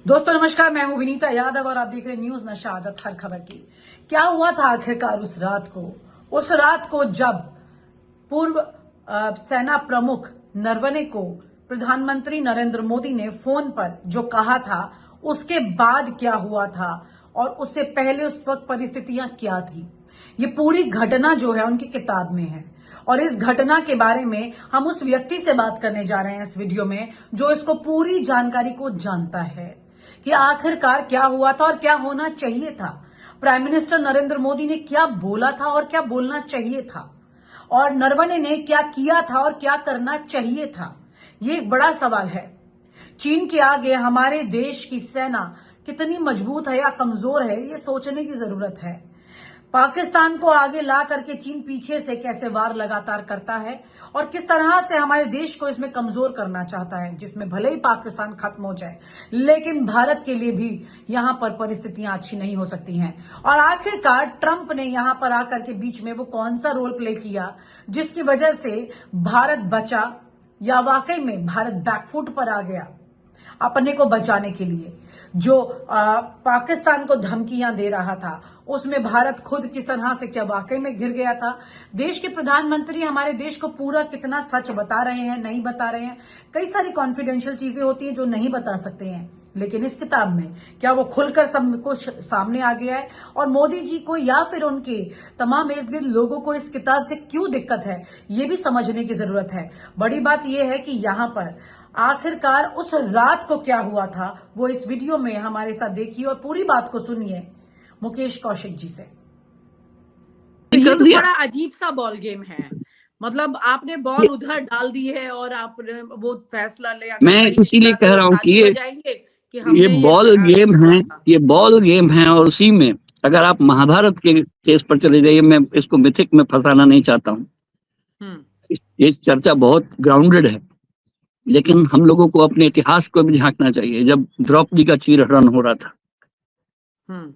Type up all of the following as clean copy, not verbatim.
दोस्तों नमस्कार, मैं हूं विनीता यादव और आप देख रहे हैं न्यूज नशा आदत हर खबर की। क्या हुआ था आखिरकार उस रात को जब पूर्व सेना प्रमुख नरवणे को प्रधानमंत्री नरेंद्र मोदी ने फोन पर जो कहा था, उसके बाद क्या हुआ था और उससे पहले उस वक्त परिस्थितियां क्या थी। ये पूरी घटना जो है उनकी किताब में है और इस घटना के बारे में हम उस व्यक्ति से बात करने जा रहे हैं इस वीडियो में जो इसको पूरी जानकारी को जानता है कि आखिरकार क्या हुआ था और क्या होना चाहिए था। प्राइम मिनिस्टर नरेंद्र मोदी ने क्या बोला था और क्या बोलना चाहिए था और नरवणे ने क्या किया था और क्या करना चाहिए था। ये एक बड़ा सवाल है। चीन के आगे हमारे देश की सेना कितनी मजबूत है या कमजोर है, ये सोचने की जरूरत है। पाकिस्तान को आगे ला करके चीन पीछे से कैसे वार लगातार करता है और किस तरह से हमारे देश को इसमें कमजोर करना चाहता है, जिसमें भले ही पाकिस्तान खत्म हो जाए लेकिन भारत के लिए भी यहां पर परिस्थितियां अच्छी नहीं हो सकती हैं। और आखिरकार ट्रंप ने यहां पर आकर के बीच में वो कौन सा रोल प्ले किया जिसकी वजह से भारत बचा या वाकई में भारत बैकफुट पर आ गया अपने को बचाने के लिए। जो पाकिस्तान को धमकियां दे रहा था उसमें भारत खुद किस तरह से क्या वाकई में घिर गया था। देश के प्रधानमंत्री हमारे देश को पूरा कितना सच बता रहे हैं, नहीं बता रहे हैं। कई सारी कॉन्फिडेंशियल चीजें होती हैं जो नहीं बता सकते हैं, लेकिन इस किताब में क्या वो खुलकर सबको सामने आ गया है और मोदी जी को या फिर उनके तमाम इर्द गिर्द लोगों को इस किताब से क्यों दिक्कत है, ये भी समझने की जरूरत है। बड़ी बात यह है कि यहाँ पर आखिरकार उस रात को क्या हुआ था वो इस वीडियो में हमारे साथ देखिए और पूरी बात को सुनिए मुकेश कौशिक जी से। ये तो बड़ा अजीब सा बॉल गेम है। मतलब आपने बॉल उधर डाल दी है और आप वो फैसला ले, मैं इसीलिए कह रहा हूँ कि ये बॉल गेम है, ये बॉल गेम है। और उसी में अगर आप महाभारत के केस पर चले जाइए, मैं इसको मिथिक में फंसाना नहीं चाहता हूँ। ये चर्चा बहुत ग्राउंडेड है, लेकिन हम लोगों को अपने इतिहास को भी झांकना चाहिए। जब द्रौपदी का चीरहरण हो रहा था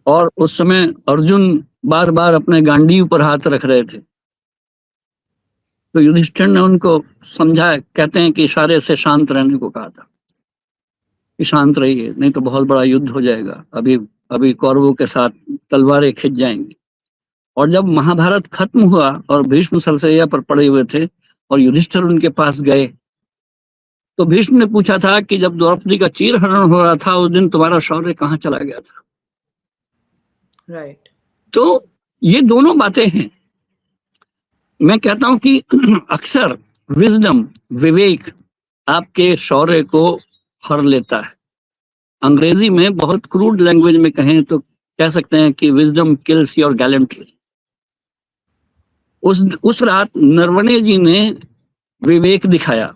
और उस समय अर्जुन बार बार अपने गांडीव पर हाथ रख रहे थे, तो युधिष्ठिर ने उनको समझाया, कहते हैं कि इशारे से शांत रहने को कहा था कि शांत रहिए, नहीं तो बहुत बड़ा युद्ध हो जाएगा, अभी कौरवों के साथ तलवारें खिंच जाएंगी। और जब महाभारत खत्म हुआ और भीष्म सरसैया पर पड़े हुए थे और युधिष्ठिर उनके पास गए, तो भीष्म ने पूछा था कि जब द्रौपदी का चीरहरण हो रहा था उस दिन तुम्हारा शौर्य कहाँ चला गया था। राइट। तो ये दोनों बातें हैं। मैं कहता हूं कि अक्सर विजडम, विवेक आपके शौर्य को हर लेता है। अंग्रेजी में बहुत क्रूड लैंग्वेज में कहें तो कह सकते हैं कि विजडम किल्स योर गैलेंट्री। उस रात नरवणे जी ने विवेक दिखाया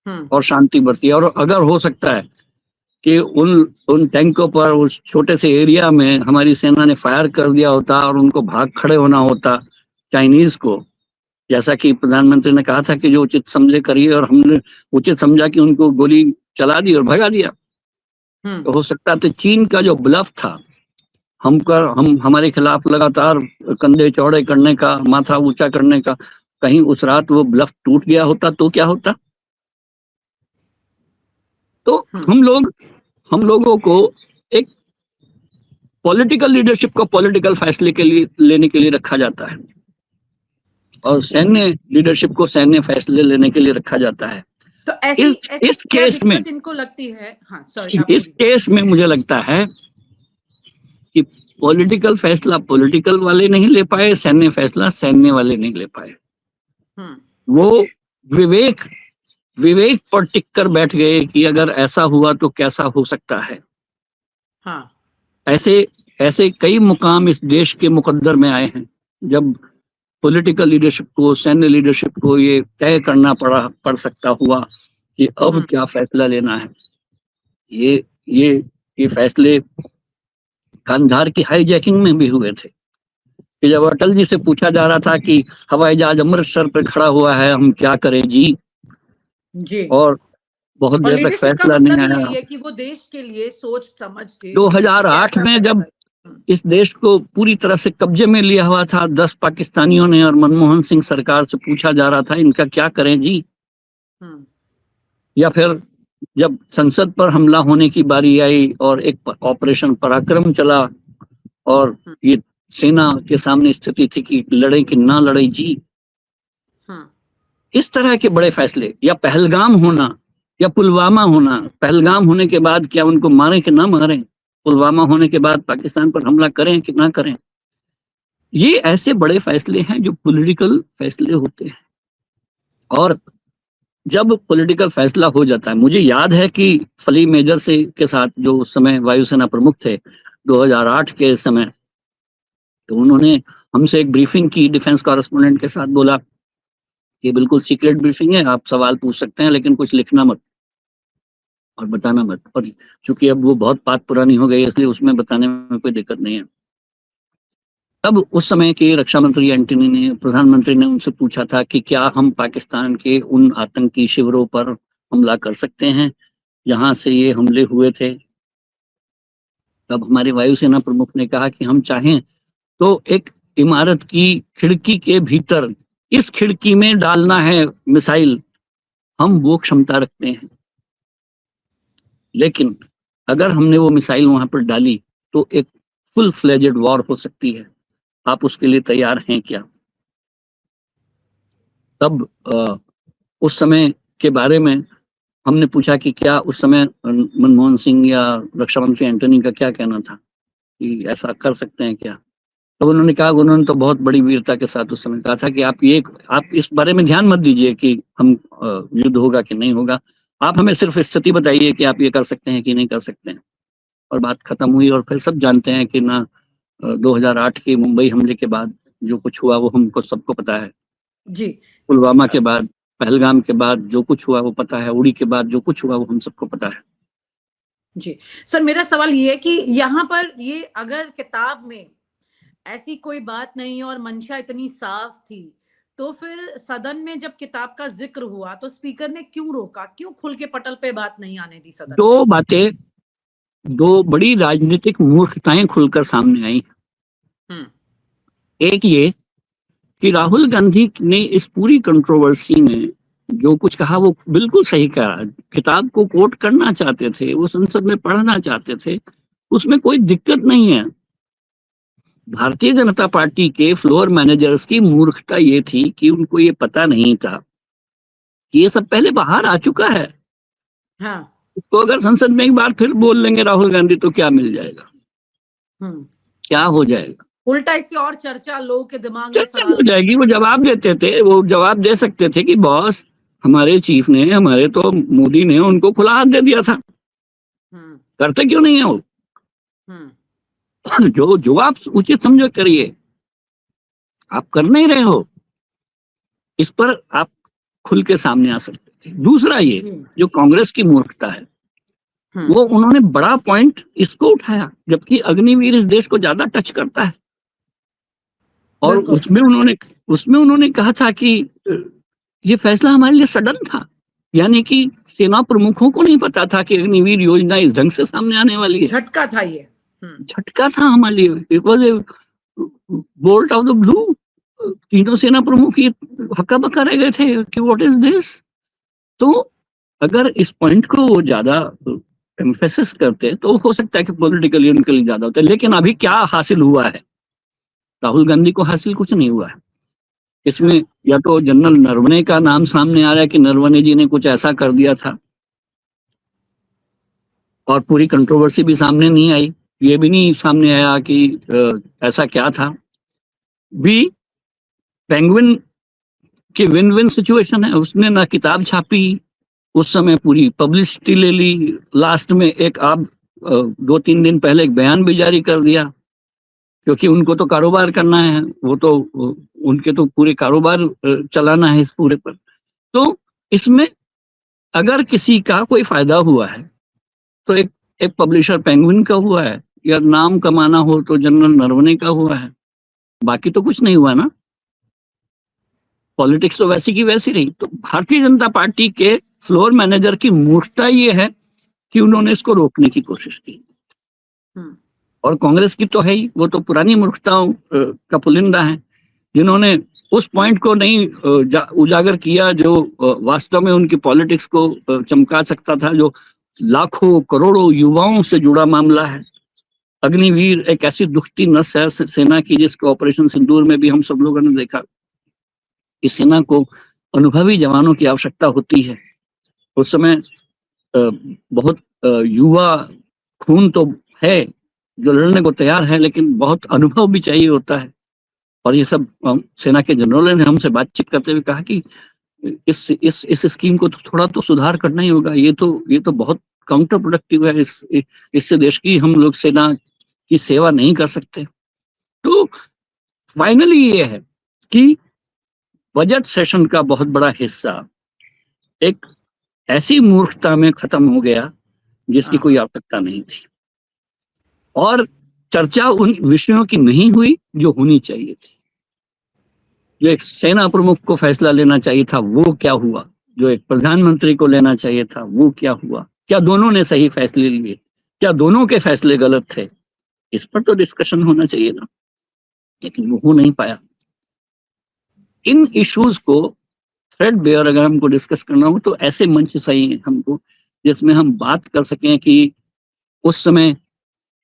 और शांति बरती। और अगर हो सकता है कि उन टैंकों पर उस छोटे से एरिया में हमारी सेना ने फायर कर दिया होता और उनको भाग खड़े होना होता चाइनीज को, जैसा कि प्रधानमंत्री ने कहा था कि जो उचित समझे करिए, और हमने उचित समझा कि उनको गोली चला दी और भगा दिया, तो हो सकता था चीन का जो ब्लफ था हम हमारे खिलाफ लगातार कंधे चौड़े करने का, माथा ऊंचा करने का, कहीं उस रात वो ब्लफ टूट गया होता तो क्या होता। तो हम लोगों को एक पॉलिटिकल लीडरशिप को पॉलिटिकल फैसले के लिए लेने के लिए रखा जाता है और सैन्य लीडरशिप को सैन्य फैसले लेने के लिए रखा जाता है। तो इस केस में इनको लगती है, इस केस में मुझे लगता है कि पॉलिटिकल फैसला पॉलिटिकल वाले नहीं ले पाए, सैन्य फैसला सैन्य वाले नहीं ले पाए। वो विवेक पर टिक कर बैठ गए कि अगर ऐसा हुआ तो कैसा हो सकता है। ऐसे कई मुकाम इस देश के मुकद्दर में आए हैं जब पॉलिटिकल लीडरशिप को, सैन्य लीडरशिप को ये तय करना पड़ सकता हुआ कि अब क्या फैसला लेना है। ये फैसले कांधार की हाईजैकिंग में भी हुए थे कि जब अटल जी से पूछा जा रहा था कि हवाई जहाज अमृतसर पर खड़ा हुआ है, हम क्या करें जी, और बहुत देर तक फैसला नहीं आया। कि वो देश के लिए सोच समझ के 2008 में जब इस देश को पूरी तरह से कब्जे में लिया हुआ था 10 पाकिस्तानियों ने, और मनमोहन सिंह सरकार से पूछा जा रहा था इनका क्या करें जी, या फिर जब संसद पर हमला होने की बारी आई और एक ऑपरेशन पराक्रम चला और ये सेना के सामने स्थिति थी कि लड़े कि ना लड़े जी, इस तरह के बड़े फैसले, या पहलगाम होना या पुलवामा होना, पहलगाम होने के बाद क्या उनको मारें कि ना मारें, पुलवामा होने के बाद पाकिस्तान पर हमला करें कि ना करें, ये ऐसे बड़े फैसले हैं जो पॉलिटिकल फैसले होते हैं। और जब पॉलिटिकल फैसला हो जाता है, मुझे याद है कि फली मेजर से के साथ जो उस समय वायुसेना प्रमुख थे 2008 के समय, तो उन्होंने हमसे एक ब्रीफिंग की डिफेंस कॉरेस्पोंडेंट के साथ, बोला ये बिल्कुल सीक्रेट ब्रीफिंग है, आप सवाल पूछ सकते हैं लेकिन कुछ लिखना मत और बताना मत। और चूंकि अब वो बहुत बात पुरानी हो गई इसलिए उसमें बताने में कोई दिक्कत नहीं है। तब उस समय के रक्षा मंत्री एंटनी ने, प्रधानमंत्री ने उनसे पूछा था कि क्या हम पाकिस्तान के उन आतंकी शिविरों पर हमला कर सकते हैं जहां से ये हमले हुए थे। तब हमारे वायुसेना प्रमुख ने कहा कि हम चाहें तो एक इमारत की खिड़की के भीतर, इस खिड़की में डालना है मिसाइल, हम वो क्षमता रखते हैं, लेकिन अगर हमने वो मिसाइल वहां पर डाली तो एक फुल फ्लेजेड वॉर हो सकती है, आप उसके लिए तैयार हैं क्या। तब उस समय के बारे में हमने पूछा कि क्या उस समय मनमोहन सिंह या रक्षा मंत्री एंटनी का क्या कहना था कि ऐसा कर सकते हैं क्या। तो उन्होंने कहा, उन्होंने तो बहुत बड़ी वीरता के साथ उस समय कहा था कि आप इस बारे में ध्यान मत दीजिए कि हम युद्ध होगा कि नहीं होगा, आप हमें सिर्फ स्थिति बताइए कि आप ये कर सकते हैं कि नहीं कर सकते हैं। और बात खत्म हुई। और फिर सब जानते हैं कि ना 2008 के मुंबई हमले के बाद जो कुछ हुआ वो हमको सबको पता है जी। पुलवामा के बाद, पहलगाम के बाद जो कुछ हुआ वो पता है, उड़ी के बाद जो कुछ हुआ वो हम सबको पता है। जी सर, मेरा सवाल ये है कि यहाँ पर ये अगर किताब में ऐसी कोई बात नहीं और मंशा इतनी साफ थी, तो फिर सदन में जब किताब का जिक्र हुआ तो स्पीकर ने क्यों रोका, क्यों खुल के पटल पे बात नहीं आने दी सदन में? दो बातें, दो बड़ी राजनीतिक मूर्खताएं खुलकर सामने आई। एक ये कि राहुल गांधी ने इस पूरी कंट्रोवर्सी में जो कुछ कहा वो बिल्कुल सही कहा, किताब को कोट करना चाहते थे, वो संसद में पढ़ना चाहते थे, उसमें कोई दिक्कत नहीं है। भारतीय जनता पार्टी के फ्लोर मैनेजर्स की मूर्खता ये थी कि उनको ये पता नहीं था कि ये सब पहले बाहर आ चुका है। हाँ। इसको अगर संसद में एक बार फिर बोल लेंगे राहुल गांधी तो क्या मिल जाएगा, क्या हो जाएगा, उल्टा इससे और चर्चा लोगों के दिमाग में चर्चा सवाल हो जाएगी। वो जवाब देते थे, वो जवाब दे सकते थे कि बॉस हमारे चीफ ने, हमारे तो मोदी ने उनको खुला हाथ दे दिया था, करते क्यों नहीं है वो। जो आप उचित समझो करिए, आप कर नहीं रहे हो, इस पर आप खुल के सामने आ सकते थे। दूसरा ये जो कांग्रेस की मूर्खता है, वो उन्होंने बड़ा पॉइंट इसको उठाया जबकि अग्निवीर इस देश को ज्यादा टच करता है। और उसमें उन्होंने कहा था कि ये फैसला हमारे लिए सडन था, यानी कि सेना प्रमुखों को नहीं पता था कि अग्निवीर योजना इस ढंग से सामने आने वाली है। झटका था ये, झटका था हमारे लिए, it was a bolt of the blue. तीनों सेना प्रमुख ये हक्का बक्का रह गए थे कि व्हाट इज दिस। तो अगर इस पॉइंट को वो ज्यादा एम्फेसिस करते तो हो सकता है कि पॉलिटिकली उनके लिए ज्यादा होता है। लेकिन अभी क्या हासिल हुआ है, राहुल गांधी को हासिल कुछ नहीं हुआ है इसमें। या तो जनरल नरवणे का नाम सामने आ रहा है कि नरवणे जी ने कुछ ऐसा कर दिया था, और पूरी कंट्रोवर्सी भी सामने नहीं आई, ये भी नहीं सामने आया कि ऐसा क्या था। भी पेंगुइन की विन विन सिचुएशन है, उसने ना किताब छापी, उस समय पूरी पब्लिसिटी ले ली, लास्ट में एक आप 2-3 दिन पहले एक बयान भी जारी कर दिया, क्योंकि उनको तो कारोबार करना है, वो तो उनके तो पूरे कारोबार चलाना है इस पूरे पर। तो इसमें अगर किसी का कोई फायदा हुआ है तो एक पब्लिशर पेंगुइन का हुआ है, या नाम कमाना हो तो जनरल नरवणे का हुआ है, बाकी तो कुछ नहीं हुआ ना। पॉलिटिक्स तो वैसी की वैसी रही। तो भारतीय जनता पार्टी के फ्लोर मैनेजर की मूर्खता ये है कि उन्होंने इसको रोकने की कोशिश की। और कांग्रेस की तो है ही, वो तो पुरानी मूर्खताओं का पुलिंदा है, जिन्होंने उस पॉइंट को नहीं उजागर किया जो वास्तव में उनकी पॉलिटिक्स को चमका सकता था, जो लाखों करोड़ों युवाओं से जुड़ा मामला है। अग्निवीर एक ऐसी दुखती नस है सेना की, जिसको ऑपरेशन सिंदूर में भी हम सब लोगों ने देखा। इस सेना को अनुभवी जवानों की आवश्यकता होती है। उस समय बहुत युवा खून तो है जो लड़ने को तैयार है, लेकिन बहुत अनुभव भी चाहिए होता है। और ये सब सेना के जनरलों ने हमसे बातचीत करते हुए कहा कि इस स्कीम को तो थोड़ा तो सुधार करना ही होगा। ये तो बहुत काउंटर प्रोडक्टिव है। इससे देश की हम लोग सेना की सेवा नहीं कर सकते। तो फाइनली ये है कि बजट सेशन का बहुत बड़ा हिस्सा एक ऐसी मूर्खता में खत्म हो गया जिसकी कोई आवश्यकता नहीं थी, और चर्चा उन विषयों की नहीं हुई जो होनी चाहिए थी। जो एक सेना प्रमुख को फैसला लेना चाहिए था वो क्या हुआ, जो एक प्रधानमंत्री को लेना चाहिए था वो क्या हुआ, क्या दोनों ने सही फैसले लिए, क्या दोनों के फैसले गलत थे, इस पर तो डिस्कशन होना चाहिए ना, लेकिन वो हो नहीं पाया। इन इश्यूज को थ्रेडबेयर अगर हमको डिस्कस करना हो तो ऐसे मंच चाहिए हमको जिसमें हम बात कर सकें कि उस समय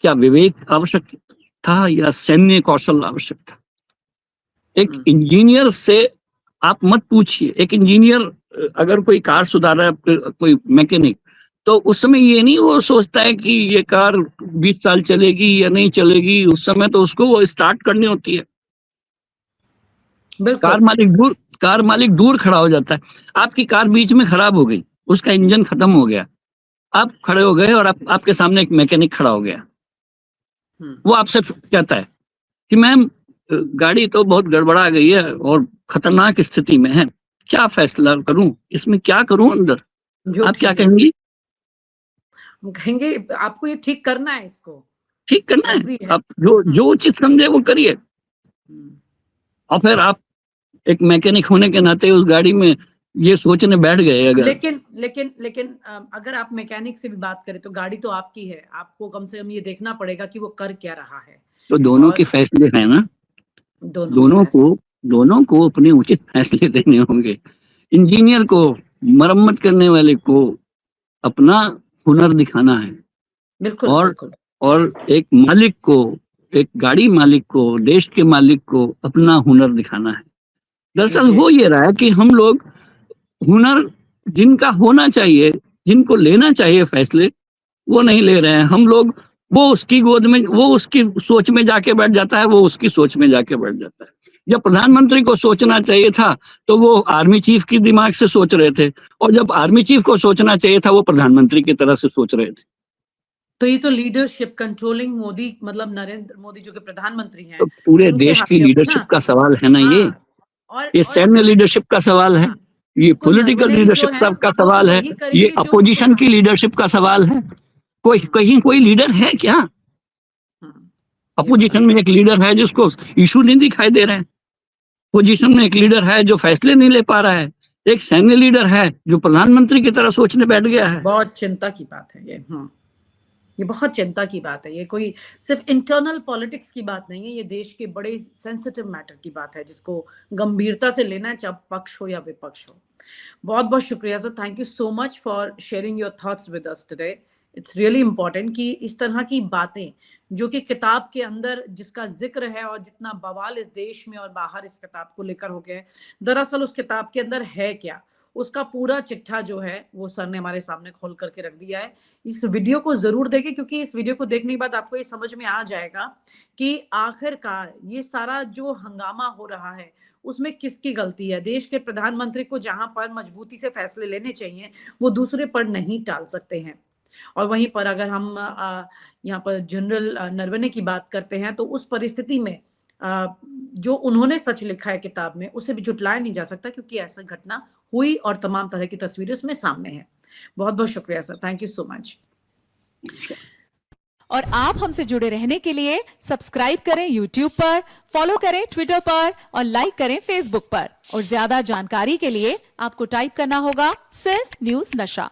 क्या विवेक आवश्यक था या सैन्य कौशल आवश्यक था। एक इंजीनियर से आप मत पूछिए, एक इंजीनियर अगर कोई कार सुधार रहा है, कोई मैकेनिक, तो उस समय ये नहीं वो सोचता है कि ये कार 20 साल चलेगी या नहीं चलेगी। उस समय तो उसको वो स्टार्ट करनी होती है। कार मालिक दूर खड़ा हो जाता है। आपकी कार बीच में खराब हो गई, उसका इंजन खत्म हो गया, आप खड़े हो गए और आपके सामने एक मैकेनिक खड़ा हो गया। वो आपसे कहता है कि मैम गाड़ी तो बहुत गड़बड़ा गई है और खतरनाक स्थिति में है, क्या फैसला करूं, इसमें क्या करूं अंदर। आप क्या कहेंगी? हम कहेंगे आपको ये ठीक करना है, इसको ठीक करना है। आप जो उचित समझे वो करिए। और फिर आप एक मैकेनिक होने के नाते उस गाड़ी में ये सोचने बैठ गए अगर। लेकिन अगर आप मैकेनिक से भी बात करें तो गाड़ी तो आपकी है, आपको कम से कम ये देखना पड़ेगा कि वो कर क्या रहा है। तो दोनों के फैसले हैं ना, दोनों को अपने उचित फैसले देने होंगे। इंजीनियर को, मरम्मत करने वाले को अपना हुनर दिखाना है। बिल्कुल, और एक मालिक को, एक गाड़ी मालिक को, देश के मालिक को अपना हुनर दिखाना है। दरअसल हो ये रहा है कि हम लोग हुनर जिनका होना चाहिए, जिनको लेना चाहिए फैसले, वो नहीं ले रहे हैं। हम लोग वो उसकी गोद में, वो उसकी सोच में जाके बैठ जाता है, वो उसकी सोच में जाके बैठ जाता है। जब प्रधानमंत्री को सोचना चाहिए था तो वो आर्मी चीफ की दिमाग से सोच रहे थे, और जब आर्मी चीफ को सोचना चाहिए था वो प्रधानमंत्री की तरह से सोच रहे थे। तो ये तो लीडरशिप कंट्रोलिंग मोदी, मतलब नरेंद्र मोदी जो कि प्रधानमंत्री हैं, तो पूरे देश की लीडरशिप का सवाल है ना। ये सैन्य लीडरशिप का सवाल है, ये पॉलिटिकल लीडरशिप का सवाल है, ये अपोजिशन की लीडरशिप का सवाल है। कोई लीडर है क्या? अपोजिशन में एक लीडर है जिसको इशू नहीं दिखाई दे रहे हैं, पोजीशन में एक लीडर है जो फैसले नहीं ले पा रहा है, एक सैन्य लीडर है जो प्रधानमंत्री की तरह सोचने बैठ गया है। बहुत चिंता की बात है ये बहुत चिंता की बात है। ये कोई सिर्फ इंटरनल पॉलिटिक्स की बात नहीं है, ये देश के बड़े सेंसिटिव मैटर की बात है जिसको गंभीरता से लेना है, चाहे पक्ष हो या विपक्ष हो। बहुत बहुत शुक्रिया sir, thank you so much for sharing your thoughts with us today. It's really important कि इस तरह की बातें जो कि किताब के अंदर जिसका जिक्र है और जितना बवाल इस देश में और बाहर इस किताब को लेकर हो गया है, दरअसल उस किताब के अंदर है क्या, उसका पूरा चिट्ठा जो है वो सर ने हमारे सामने खोल करके रख दिया है। इस वीडियो को जरूर देखें, क्योंकि इस वीडियो को देखने के बाद आपको ये समझ में आ जाएगा कि आखिरकार ये सारा जो हंगामा हो रहा है उसमें किसकी गलती है। देश के प्रधानमंत्री को जहां पर मजबूती से फैसले लेने चाहिए वो दूसरे पर नहीं टाल सकते हैं। और वहीं पर अगर हम यहाँ पर जनरल नरवणे की बात करते हैं तो उस परिस्थिति में जो उन्होंने सच लिखा है किताब में उसे भी झुटलाया नहीं जा सकता, क्योंकि ऐसा घटना हुई और तमाम तरह की तस्वीरें उसमें सामने हैं। बहुत बहुत शुक्रिया sir, thank you so much. और आप हमसे जुड़े रहने के लिए सब्सक्राइब करें YouTube पर, फॉलो करें Twitter पर और लाइक करें Facebook पर। और ज्यादा जानकारी के लिए आपको टाइप करना होगा सिर्फ न्यूज़ नशा।